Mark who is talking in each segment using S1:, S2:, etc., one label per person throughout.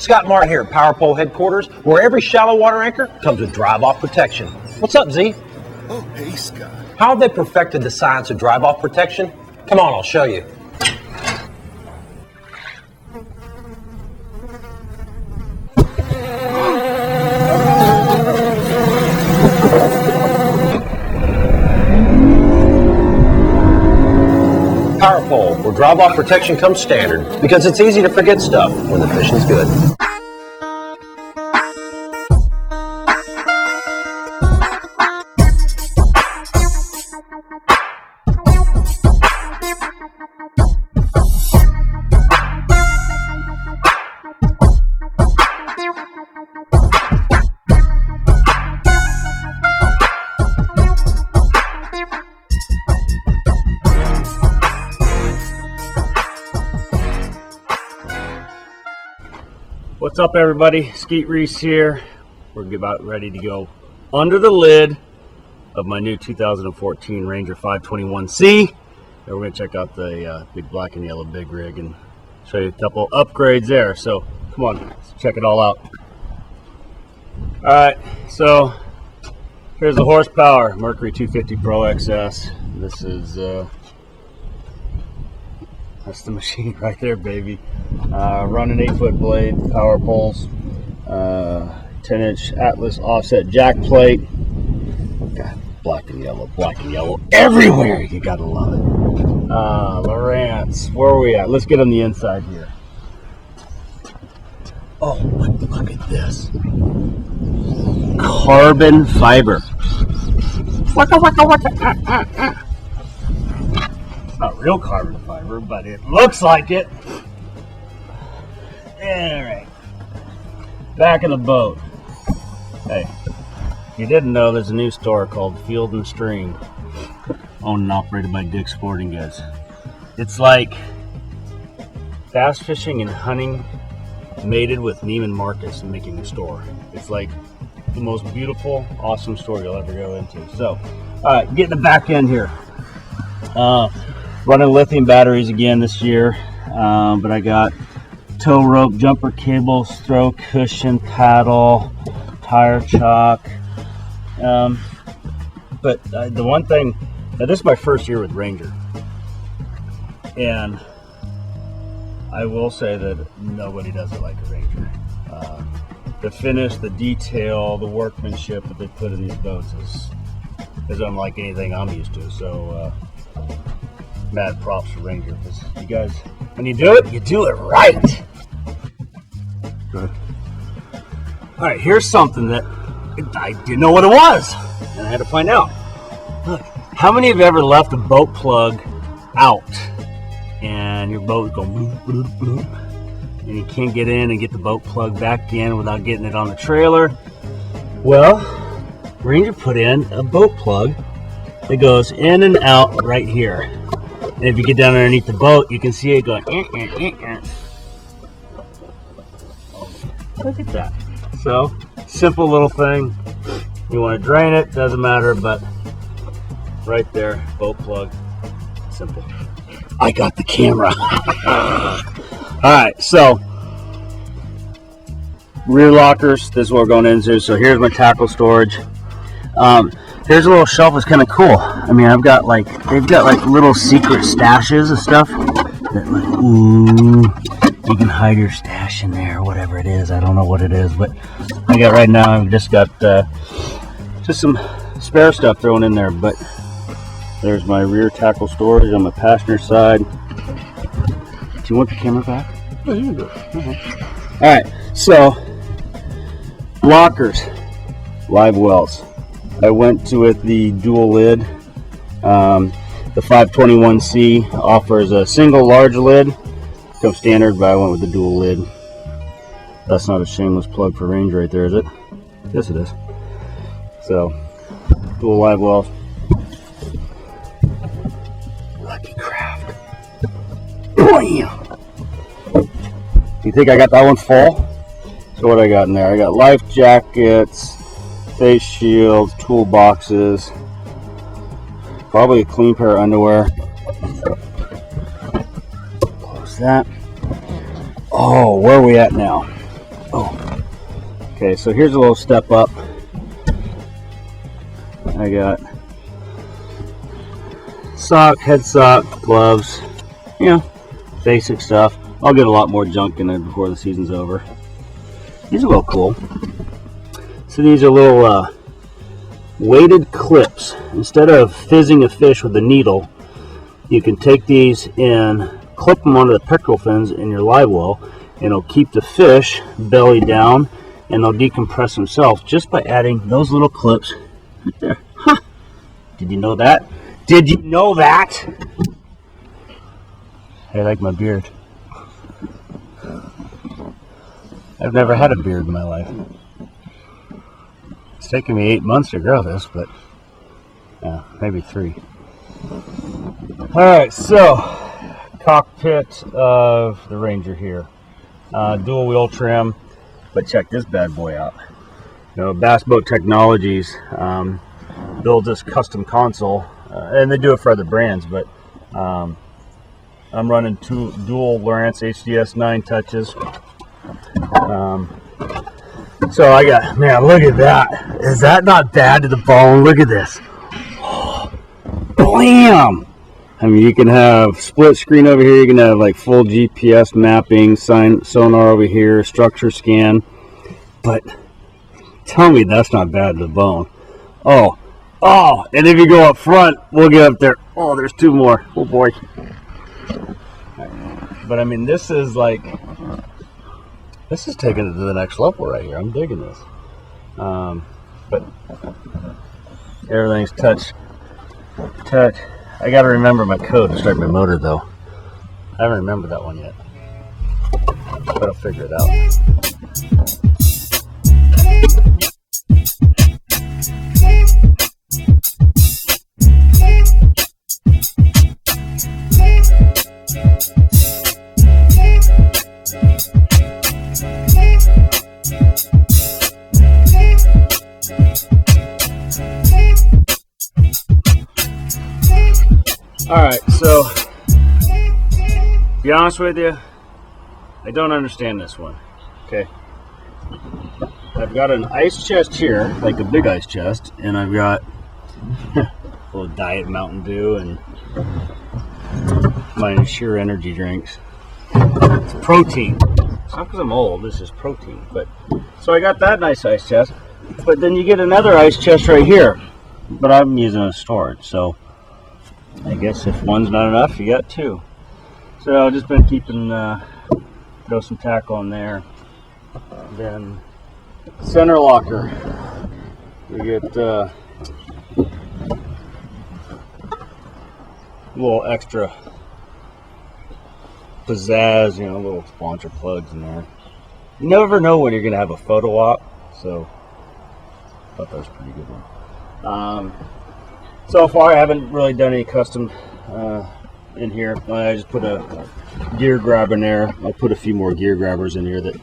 S1: Scott Martin here at Power Pole Headquarters, where every shallow water anchor comes with drive-off protection. What's up, Z?
S2: Oh, hey, Scott.
S1: How have they perfected the science of drive-off protection? Come on, I'll show you. Power Pole, where drive-off protection comes standard, because it's easy to forget stuff when the fishing's good.
S3: What's up, everybody? Skeet Reese here. We're about ready to go under the lid of my new 2014 Ranger 521C. And we're going to check out the big black and yellow big rig and show you a couple upgrades there. So come on, let's check it all out. All right, so here's the horsepower Mercury 250 Pro XS. This is that's the machine right there, baby. Running 8-foot blade, power poles, 10-inch Atlas offset jack plate. God, black and yellow everywhere. You gotta love it. Lowrance, where are we at? Let's get on the inside here. Oh, look at this. Carbon fiber. It's not real carbon fiber, but it looks like it. Alright. Back in the boat. Hey, if you didn't know, there's a new store called Field and Stream, owned and operated by Dick's Sporting Goods. It's like bass fishing and hunting mated with Neiman Marcus and making a store. It's like the most beautiful, awesome store you'll ever go into. So, alright, get in the back end here. Running lithium batteries again this year, but I got tow rope, jumper cable, stroke, cushion, paddle, tire chock. But the one thing, now this is my first year with Ranger, and I will say that nobody does it like a Ranger. The finish, the detail, the workmanship that they put in these boats is unlike anything I'm used to. So mad props for Ranger, because you guys, when you do it right. Good. All right, here's something that I didn't know what it was, and I had to find out. Look, how many of you ever left a boat plug out and your boat is going bloop, bloop, bloop, and you can't get in and get the boat plug back in without getting it on the trailer? Well, Ranger put in a boat plug that goes in and out right here. And if you get down underneath the boat, you can see it going. Look at that. So, simple little thing. You want to drain it, doesn't matter, but right there, boat plug. Simple. I got the camera. Alright, so rear lockers, this is what we're going into. So here's my tackle storage. Here's a little shelf that's kind of cool. I mean, they've got like little secret stashes of stuff that, like, ooh, you can hide your stash in there or whatever it is. I don't know what it is, but I got right now, I've just got just some spare stuff thrown in there. But there's my rear tackle storage on my passenger side. Do you want the camera back? Oh, you can do it. All right, so lockers, live wells. I went to it the dual lid. The 521C offers a single large lid. Comes standard, but I went with the dual lid. That's not a shameless plug for Range right there, is it? Yes, it is. So, dual live wells. Lucky Craft. Bam! You think I got that one full? So what I got in there? I got life jackets, face shields, toolboxes, probably a clean pair of underwear. Close that. Oh, where are we at now? Oh, okay, so here's a little step up. I got sock, head sock, gloves, you know, basic stuff. I'll get a lot more junk in there before the season's over. These are a little cool. So these are little weighted clips. Instead of fizzing a fish with a needle, you can take these and clip them onto the pectoral fins in your live well, and it'll keep the fish belly down, and they'll decompress themselves just by adding those little clips right there. Huh. Did you know that? Did you know that? I like my beard. I've never had a beard in my life. It's taken me 8 months to grow this, but maybe 3. Alright, so cockpit of the Ranger here. Dual wheel trim, but check this bad boy out. You know, Bass Boat Technologies builds this custom console, and they do it for other brands, but I'm running 2 dual Lowrance HDS 9 touches. So I got, man, look at that. Is that not bad to the bone? Look at this. Oh, blam! I mean, you can have split screen over here. You can have like full GPS mapping, sonar over here, structure scan. But tell me that's not bad to the bone. Oh, and if you go up front, we'll get up there. Oh, there's 2 more. Oh boy. But I mean, this is taking it to the next level right here. I'm digging this. But everything's touch. I got to remember my code to start my motor, though. I haven't remembered that one yet, but I'll figure it out. Alright, so to be honest with you, I don't understand this one. Okay. I've got an ice chest here, like a big ice chest, and I've got a little Diet Mountain Dew and my Sheer energy drinks. It's protein. It's not because I'm old, this is protein. But so I got that nice ice chest, but then you get another ice chest right here. But I'm using a storage, so I guess if one's not enough, you got 2. So I've just been keeping, throw some tackle on there. Then center locker. We get a little extra pizzazz, you know, little sponsor plugs in there. You never know when you're going to have a photo op, so I thought that was a pretty good one. So far, I haven't really done any custom in here. I just put a gear grabber in there. I'll put a few more gear grabbers in here, that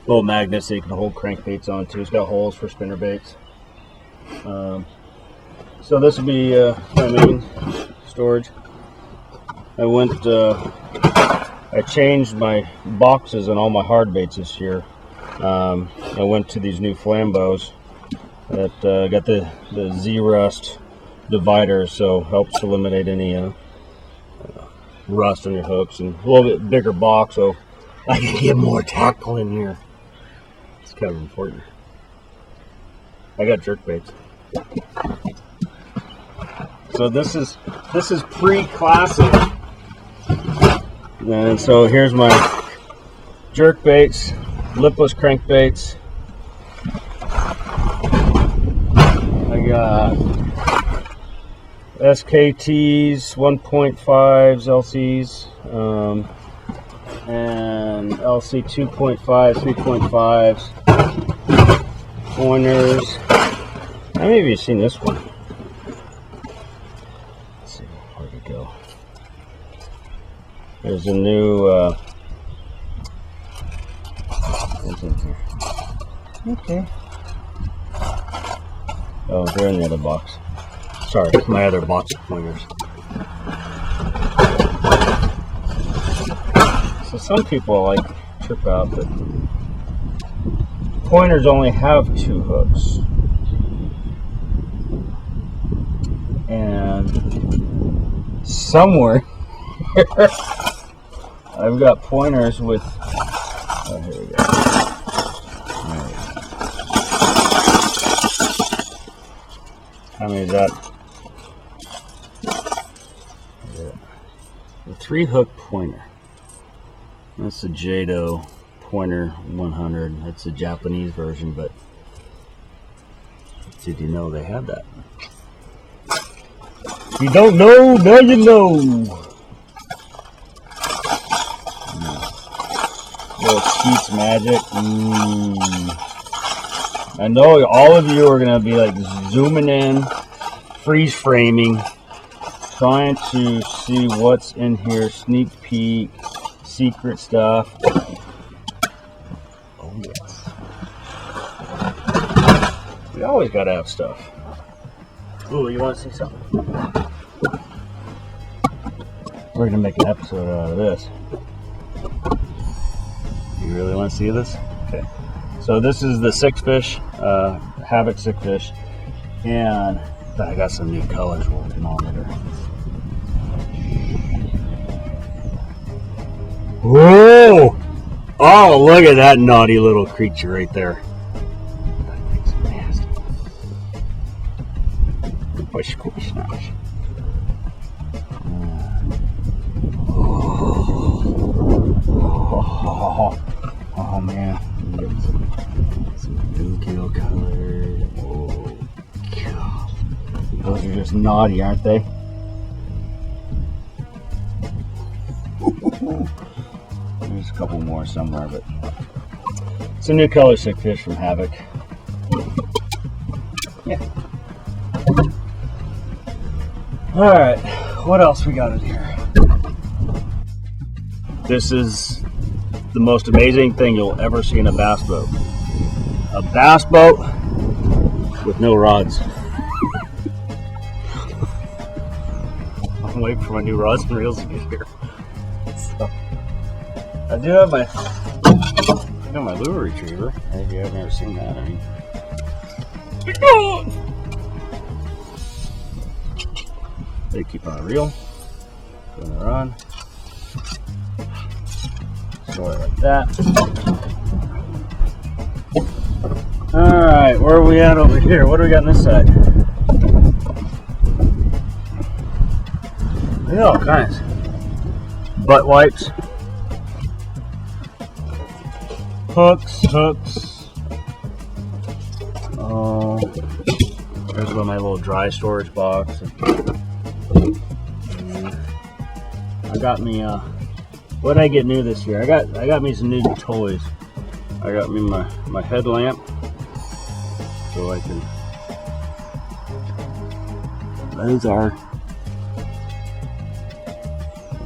S3: little magnets that you can hold crankbaits onto. It's got holes for spinner baits. So this will be my main storage. I changed my boxes on all my hard baits this year. I went to these new Flambeaus that got the Z-Rust divider, so helps eliminate any rust on your hooks, and a little bit bigger box so I can get more tackle in here. It's kind of important. I got jerk baits. So this is pre-classic, and so here's my jerk baits, lipless crankbaits. I got SKTs, 1.5s, LCs, and LC 2.5, 3.5s, pointers. How many of you have seen this one? Let's see, where'd it go? There's a new, what's in here? Okay. Oh, they're in the other box. Sorry, my other box of pointers. So some people like trip out, but pointers only have 2 hooks. And somewhere here, I've got pointers with, oh, here we go. Right. How many is that? A 3-hook pointer. That's the Jado Pointer 100. That's the Japanese version, but did you know they had that? If you don't know, now you know. Little Skeet's Magic. I know all of you are going to be like zooming in, freeze framing, trying to see what's in here, sneak peek, secret stuff. Oh yes. We always got to have stuff. Ooh, you want to see something? We're going to make an episode out of this. You really want to see this? Okay. So this is the 6-fish, Havoc 6-fish, and I got some new colors working on it. Whoa! Oh, look at that naughty little creature right there. That thing's nasty. Squish, squish, squish. Oh man, some bluegill colors. Oh god, those are just naughty, aren't they? There's a couple more somewhere, but it's a new color 6-fish from Havoc. Yeah. All right, what else we got in here? This is the most amazing thing you'll ever see in a bass boat. A bass boat with no rods. I'm waiting for my new rods and reels to get here. So, I do have my lure retriever. If you have never seen that, I mean. They keep on a reel, put it on. Store it like that. Alright, where are we at over here? What do we got on this side? We got all kinds. Butt wipes. Hooks. Oh, there's my little dry storage box. I got me what did I get new this year? I got me some new toys. I got me my headlamp, so I can. Those are.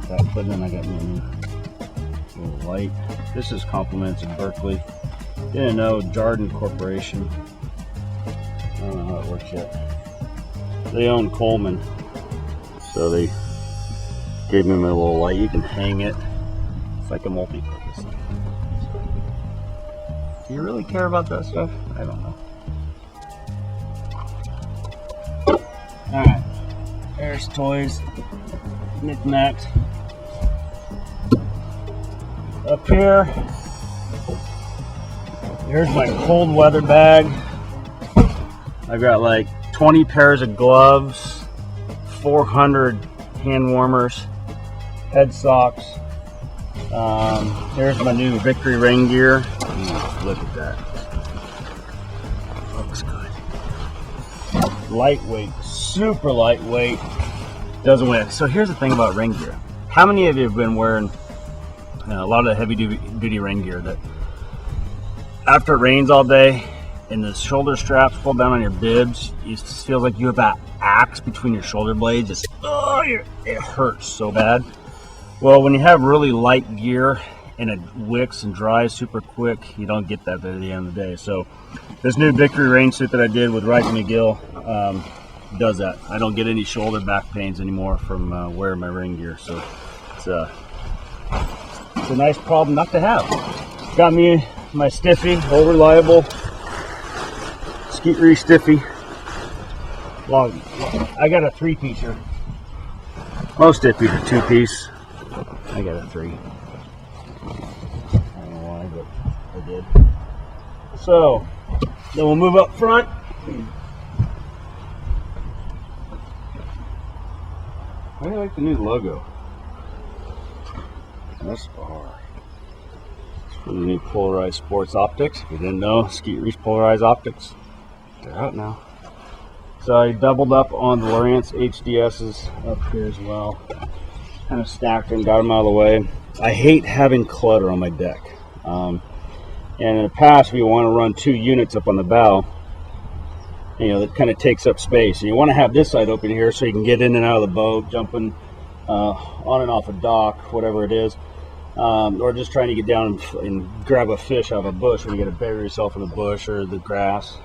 S3: That put in. I got me a new little light. This is compliments of Berkeley. Didn't know Jarden Corporation. I don't know how it works yet. They own Coleman, so they gave me my little light. You can hang it. It's like a multi-purpose thing. Do you really care about that stuff? I don't know. Alright. There's toys. Knick-knacks. Up here. Here's my cold weather bag. I got like 20 pairs of gloves, 400 hand warmers, head socks. Here's my new Victory rain gear. Look at that. Looks good. Lightweight, super lightweight. Doesn't weigh. So here's the thing about rain gear. How many of you have been wearing a lot of the heavy duty rain gear that after it rains all day and the shoulder straps pull down on your bibs, it just feels like you have that axe between your shoulder blades. It hurts so bad. Well, when you have really light gear and it wicks and dries super quick, you don't get that at the end of the day. So this new Victory rain suit that I did with Wright McGill does that. I don't get any shoulder back pains anymore from wearing my rain gear. So it's a nice problem not to have. Got me my stiffy, old reliable Skeet Reese stiffy. Long. I got a 3-piece here. Most stiffies are 2-piece. I got a 3. I don't know why, but I did. So then we'll move up front. I like the new logo. SR. It's for the new polarized sports optics. If you didn't know, Skeet Reese polarized optics. They're out now. So I doubled up on the Lowrance HDS's up here as well. Kind of stacked them, got them out of the way. I hate having clutter on my deck. And in the past, we want to run 2 units up on the bow. You know, that kind of takes up space. And you want to have this side open here so you can get in and out of the boat, jumping on and off a dock, whatever it is. Or just trying to get down and grab a fish out of a bush when you got to bury yourself in the bush or the grass.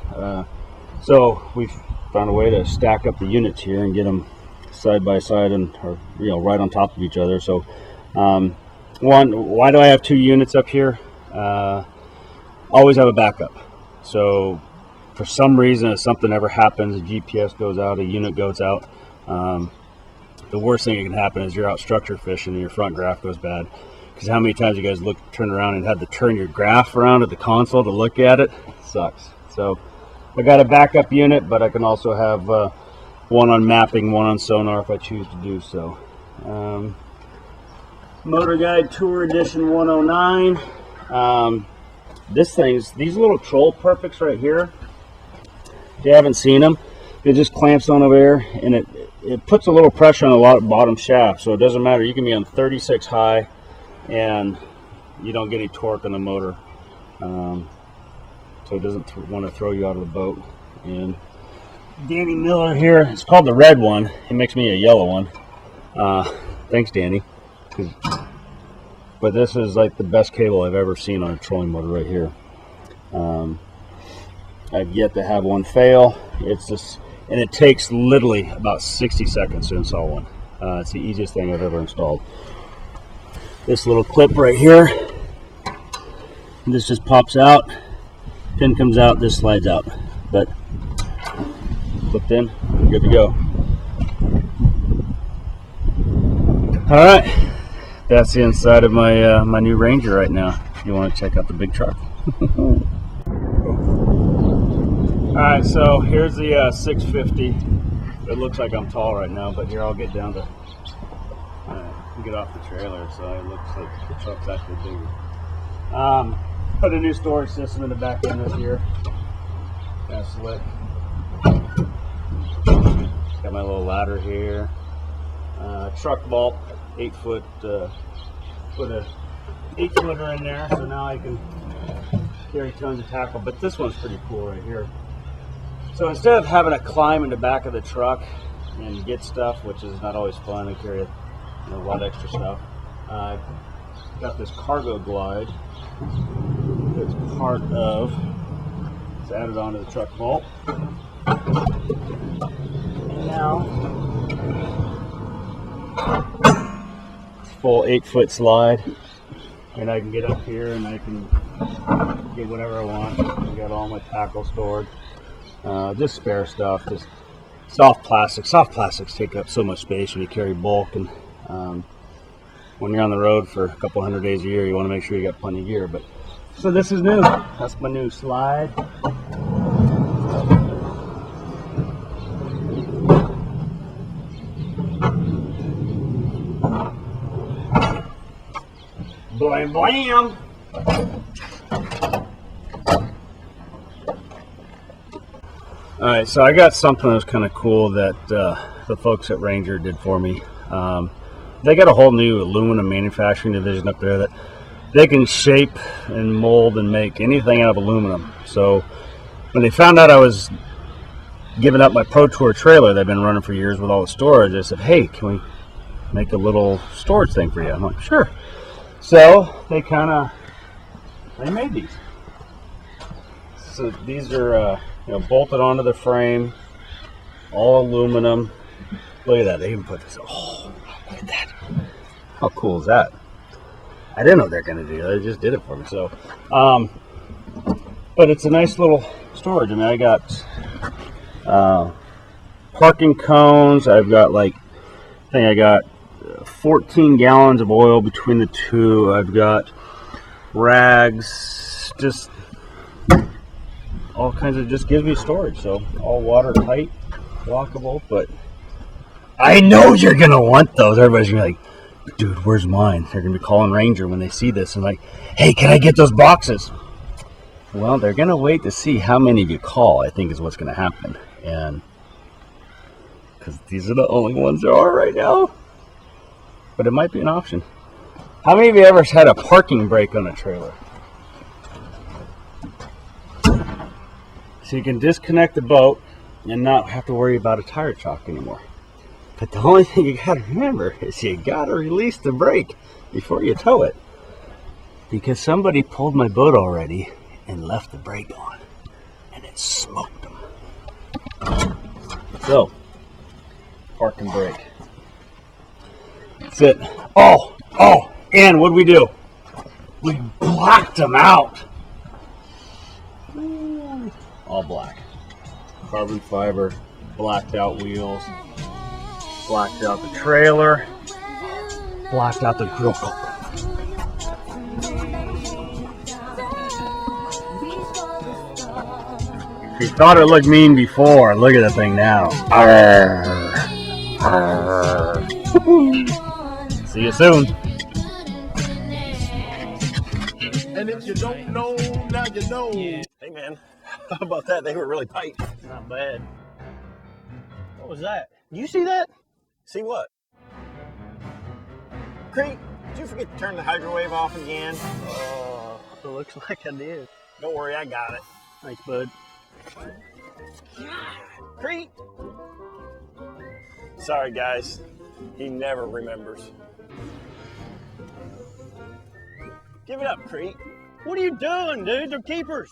S3: So we've found a way to stack up the units here and get them side by side and, or, you know, right on top of each other. So one, why do I have 2 units up here? Always have a backup. So for some reason, if something ever happens, a GPS goes out, a unit goes out, the worst thing that can happen is you're out structure fishing and your front graph goes bad. Because how many times you guys turn around and had to turn your graph around at the console to look at it? It sucks. So I got a backup unit, but I can also have one on mapping, one on sonar if I choose to do so. Motor Guide Tour Edition 109. These little Troll Perfects right here, if you haven't seen them, it just clamps on over there, and it puts a little pressure on the bottom shaft, so it doesn't matter. You can be on 36 high, and you don't get any torque on the motor. So it doesn't want to throw you out of the boat. And Danny Miller here, it's called the red one. He makes me a yellow one. Thanks, Danny. But this is like the best cable I've ever seen on a trolling motor right here. I've yet to have one fail. It's just, and it takes literally about 60 seconds to install one. It's the easiest thing I've ever installed. This little clip right here, this just pops out. Pin comes out, this slides out, but clipped in, good to go. All right, that's the inside of my my new Ranger right now. If you want to check out the big truck. All right, so here's the 650. It looks like I'm tall right now, but here I'll get down to get off the trailer, so it looks like the truck's actually bigger. Put a new storage system in the back end this year. Got slick. Got my little ladder here. Truck vault, 8-foot. Put a 8-footer in there, so now I can carry tons of tackle. But this one's pretty cool right here. So instead of having to climb in the back of the truck and get stuff, which is not always fun, I carry a lot of extra stuff. I've got this cargo glide. It's part of, it's added onto the truck vault. And now, full 8-foot slide. And I can get up here and I can get whatever I want. I got all my tackle stored. Just spare stuff, just soft plastics. Soft plastics take up so much space when you carry bulk, and when you're on the road for a couple hundred days a year, you want to make sure you got plenty of gear. But so this is new. That's my new slide. Blam blam. All right, so I got something that's kind of cool that the folks at Ranger did for me. They got a whole new aluminum manufacturing division up there that they can shape and mold and make anything out of aluminum. So when they found out I was giving up my Pro Tour trailer that I've been running for years with all the storage, they said, hey, can we make a little storage thing for you? I'm like, sure. So they made these. So these are bolted onto the frame, all aluminum. Look at that, they even put this, oh, look at that. How cool is that? I didn't know what they're gonna do, they just did it for me. So But it's a nice little storage. I mean, I got parking cones. I've got I think I got 14 gallons of oil between the two. I've got rags, just all kinds of, just gives me storage. So all watertight, lockable. But I know you're gonna want those. Everybody's gonna be like, dude, where's mine? They're gonna be calling Ranger when they see this and like, hey, can I get those boxes? Well, they're gonna wait to see how many of you call, I think is what's gonna happen. And because these are the only ones there are right now. But it might be an option. How many of you ever had a parking brake on a trailer? So you can disconnect the boat and not have to worry about a tire shock anymore. But the only thing you gotta remember is you gotta release the brake before you tow it. Because somebody pulled my boat already and left the brake on, and it smoked them. So, park and brake. That's it. Oh, and what'd we do? We blacked them out. All black. Carbon fiber, blacked out wheels, blacked out the trailer, blacked out the grill cover. If you thought it looked mean before, look at the thing now. Arr. Arr. See you soon.
S1: And if you don't know, now you know. Hey man, how about that? They were really tight.
S3: Not bad. What was that?
S1: You see that? See what? Creek, did you forget to turn the hydrowave off again?
S3: Oh, it looks like I did.
S1: Don't worry, I got it.
S3: Thanks, bud.
S1: Creek! Sorry guys, he never remembers. Give it up, Creek.
S3: What are you doing, dude? They're keepers.